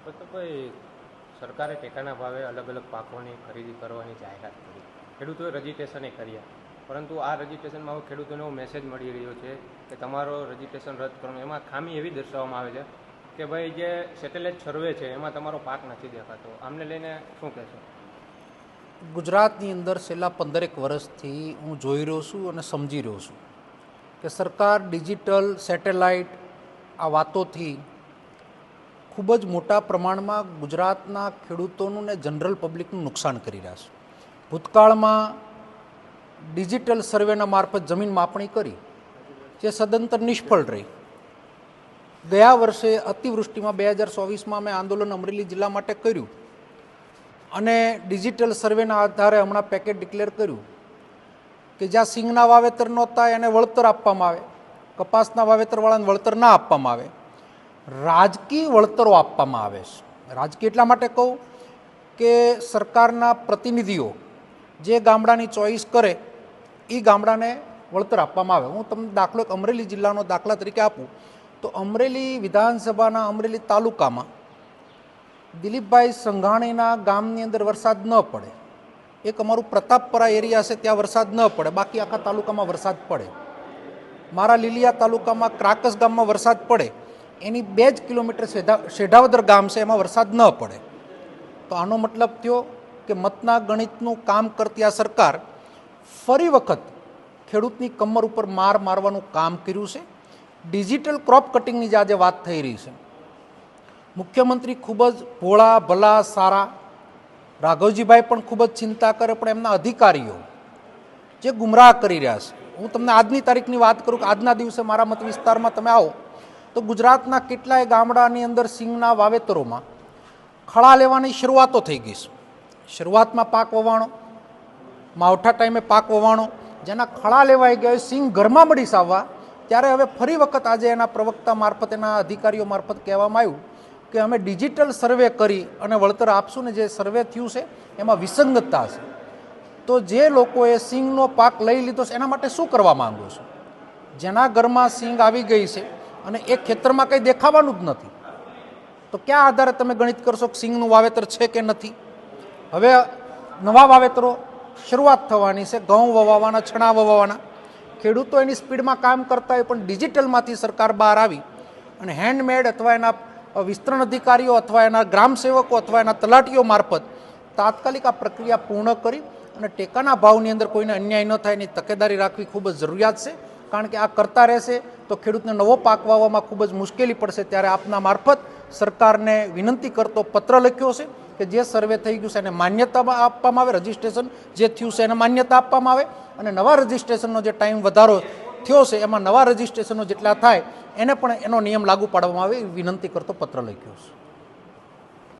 તો કોઈ સરકારે ટેકાના ભાવે અલગ અલગ પાકોની ખરીદી કરવાની જાહેરાત કરી, ખેડૂતોએ રજીસ્ટ્રેશન કર્યા, પરંતુ આ રજીસ્ટ્રેશનમાં હવે ખેડૂતોને એવો મેસેજ મળી રહ્યો છે કે તમારો રજીસ્ટ્રેશન રદ કરવાનું. એમાં ખામી એવી દર્શાવવામાં આવે છે કે ભાઈ જે સેટેલાઇટ સર્વે છે એમાં તમારો પાક નથી દેખાતો. આમને લઈને શું કહેશો? ગુજરાતની અંદર છેલ્લા 15 વર્ષથી હું જોઈ રહ્યો છું અને સમજી રહ્યો છું કે સરકાર ડિજિટલ સેટેલાઇટ આ વાતોથી ખૂબ જ મોટા પ્રમાણમાં ગુજરાતના ખેડૂતોનું ને જનરલ પબ્લિકનું નુકસાન કરી રહ્યા છે. ભૂતકાળમાં ડિજિટલ સર્વેના મારફત જમીન માપણી કરી જે સદંતર નિષ્ફળ રહી. ગયા વર્ષે અતિવૃષ્ટિમાં 2024માં અમે આંદોલન અમરેલી જિલ્લા માટે કર્યું અને ડિજિટલ સર્વેના આધારે હમણાં પેકેજ ડિક્લેર કર્યું કે જ્યાં સિંગના વાવેતર નહોતા એને વળતર આપવામાં આવે, કપાસના વાવેતરવાળાને વળતર ના આપવામાં આવે, રાજકીય વળતરો આપવામાં આવે છે. રાજકીય એટલા માટે કહું કે સરકારના પ્રતિનિધિઓ જે ગામડાની ચોઈસ કરે એ ગામડાને વળતર આપવામાં આવે. હું તમને દાખલો એક અમરેલી જિલ્લાનો દાખલા તરીકે આપું તો અમરેલી વિધાનસભાના અમરેલી તાલુકામાં દિલીપભાઈ સંઘાણીના ગામની અંદર વરસાદ ન પડે, એક અમારું પ્રતાપપરા એરિયા છે ત્યાં વરસાદ ન પડે, બાકી આખા તાલુકામાં વરસાદ પડે. મારા લીલિયા તાલુકામાં ક્રાકસ ગામમાં વરસાદ પડે, એની 2 જ કિલોમીટર શેઢાવદર ગામ છે એમાં વરસાદ ન પડે. તો આનો મતલબ થયો કે મતના ગણિતનું કામ કરતી આ સરકાર ફરી વખત ખેડૂતની કમર ઉપર મારવાનું કામ કર્યું છે. ડિજિટલ ક્રોપ કટિંગની જે આજે વાત થઈ રહી છે, મુખ્યમંત્રી ખૂબ જ ભોળા ભલા સારા, રાઘવજીભાઈ પણ ખૂબ જ ચિંતા કરે, પણ એમના અધિકારીઓ જે ગુમરાહ કરી રહ્યા છે. હું તમને આજની તારીખની વાત કરું કે આજના દિવસે મારા મત વિસ્તારમાં તમે આવો તો ગુજરાતના કેટલાય ગામડાની અંદર સિંગના વાવેતરોમાં ખળા લેવાની શરૂઆતો થઈ ગઈ છે. શરૂઆતમાં પાક વવાણો, માવઠા ટાઈમે પાક વવાણો, જેના ખળા લેવાઈ ગયા સિંગ ઘરમાં મળી આવવા, ત્યારે હવે ફરી વખત આજે એના પ્રવક્તા મારફત એના અધિકારીઓ મારફત કહેવામાં આવ્યું કે અમે ડિજિટલ સર્વે કરી અને વળતર આપશું ને જે સર્વે થયું છે એમાં વિસંગતતા છે. તો જે લોકોએ સિંગનો પાક લઈ લીધો છે એના માટે શું કરવા માંગો છો? જેના ઘરમાં સિંગ આવી ગઈ છે અને એ ખેતરમાં કંઈ દેખાવાનું જ નથી, તો કયા આધારે તમે ગણિત કરશો કે સિંગનું વાવેતર છે કે નથી? હવે નવા વાવેતરો શરૂઆત થવાની છે, ઘઉં વવાવાના, ચણા વવાવાના. ખેડૂતો એની સ્પીડમાં કામ કરતા હોય, પણ ડિજિટલમાંથી સરકાર બહાર આવી અને હેન્ડમેડ અથવા એના વિસ્તરણ અધિકારીઓ અથવા એના ગ્રામ સેવકો અથવા એના તલાટીઓ મારફત તાત્કાલિક આ પ્રક્રિયા પૂર્ણ કરી અને ટેકાના ભાવની અંદર કોઈને અન્યાય ન થાય એની તકેદારી રાખવી ખૂબ જ જરૂરિયાત છે. કારણ કે આ કરતા રહેશે તો ખેડૂતને નવો પાક વાવવામાં ખૂબ જ મુશ્કેલી પડશે. ત્યારે આપના મારફત સરકારને વિનંતી કરતો પત્ર લખ્યો છે કે જે સર્વે થઈ ગયું છે એને માન્યતા આપવામાં આવે, રજિસ્ટ્રેશન જે થયું છે એને માન્યતા આપવામાં આવે અને નવા રજિસ્ટ્રેશનનો જે ટાઈમ વધારો થયો છે એમાં નવા રજિસ્ટ્રેશનો જેટલા થાય એને પણ એનો નિયમ લાગુ પાડવામાં આવે એવી વિનંતી કરતો પત્ર લખ્યો છે.